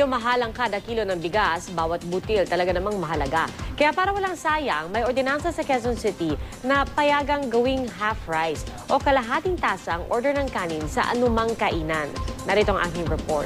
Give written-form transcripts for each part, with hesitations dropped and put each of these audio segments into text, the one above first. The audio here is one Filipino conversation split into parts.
Yung mahal ang kada kilo ng bigas, bawat butil talaga namang mahalaga. Kaya para walang sayang, may ordinansa sa Quezon City na payagang gawing half rice o kalahating tasa ang order ng kanin sa anumang kainan. Narito ang aking report.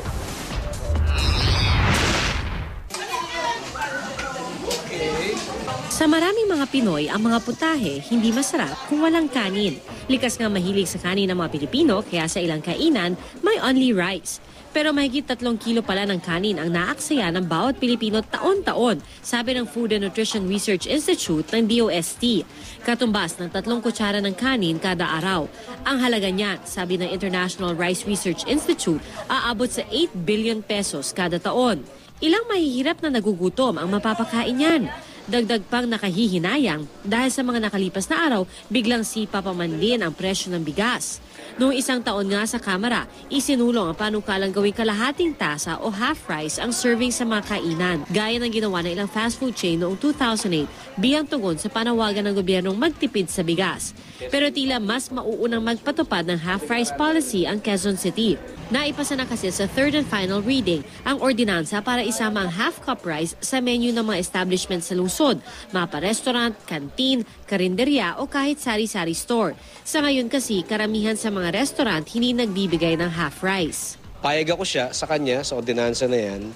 Sa maraming mga Pinoy, ang mga putahe hindi masarap kung walang kanin. Likas nga mahilig sa kanin ng mga Pilipino, kaya sa ilang kainan, may only rice. Pero mahigit 3 kilo pala ng kanin ang naaksaya ng bawat Pilipino taon-taon, sabi ng Food and Nutrition Research Institute ng DOST. Katumbas ng 3 kutsara ng kanin kada araw. Ang halaga niyan, sabi ng International Rice Research Institute, aabot sa 8 billion pesos kada taon. Ilang mahihirap na nagugutom ang mapapakain niyan. Dagdag pang nakahihinayang dahil sa mga nakalipas na araw, biglang sipa pa man din ang presyo ng bigas. Noong isang taon nga sa Kamara, isinulong ang panukalang gawing kalahating tasa o half rice ang serving sa mga kainan, gaya ng ginawa ng ilang fast food chain noong 2008 bilang tugon sa panawagan ng gobyernong magtipid sa bigas. Pero tila mas mauunang magpatupad ng half rice policy ang Quezon City. Naipasa na kasi sa third and final reading ang ordinansa para isama ang half cup rice sa menu ng mga establishment sa lungsod, mapa-restaurant, kantin, karinderya o kahit sari-sari store. Sa ngayon kasi, karamihan sa mga restaurant hindi nagbibigay ng half rice. Payag ako sa kanya, sa ordinansa na yan,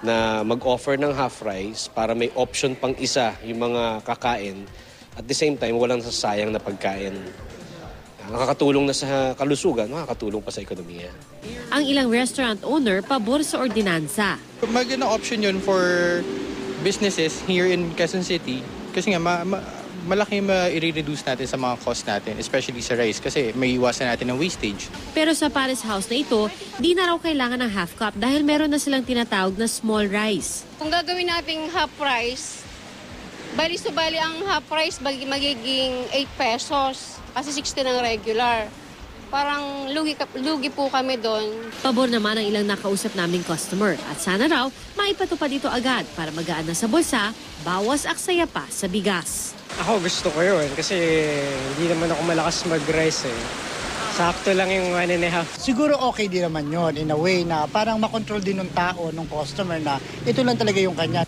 na mag-offer ng half rice para may option pang isa yung mga kakain. At the same time, walang sasayang na pagkain. Nakakatulong na sa kalusugan, nakakatulong pa sa ekonomiya. Ang ilang restaurant owner pabor sa ordinansa. Magandang option yun for businesses here in Quezon City kasi nga malaki ma-reduce natin sa mga cost natin, especially sa rice kasi may iwasan natin ng wastage. Pero sa Paris House na ito, di na raw kailangan ng half cup dahil meron na silang tinatawag na small rice. Kung gagawin nating half rice, bali ang half rice magiging 8 pesos kasi 60 ng regular. Parang lugi po kami doon. Pabor naman ang ilang nakausap naming customer at sana raw maipatupad ito agad para magaan na sa bulsa, bawas aksaya pa sa bigas. Ako gusto ko yun kasi hindi naman ako malakas mag-rice eh. Sakto lang yung 1.5. Siguro okay din naman yon in a way na parang makontrol din ng tao, ng customer na ito lang talaga yung kanya.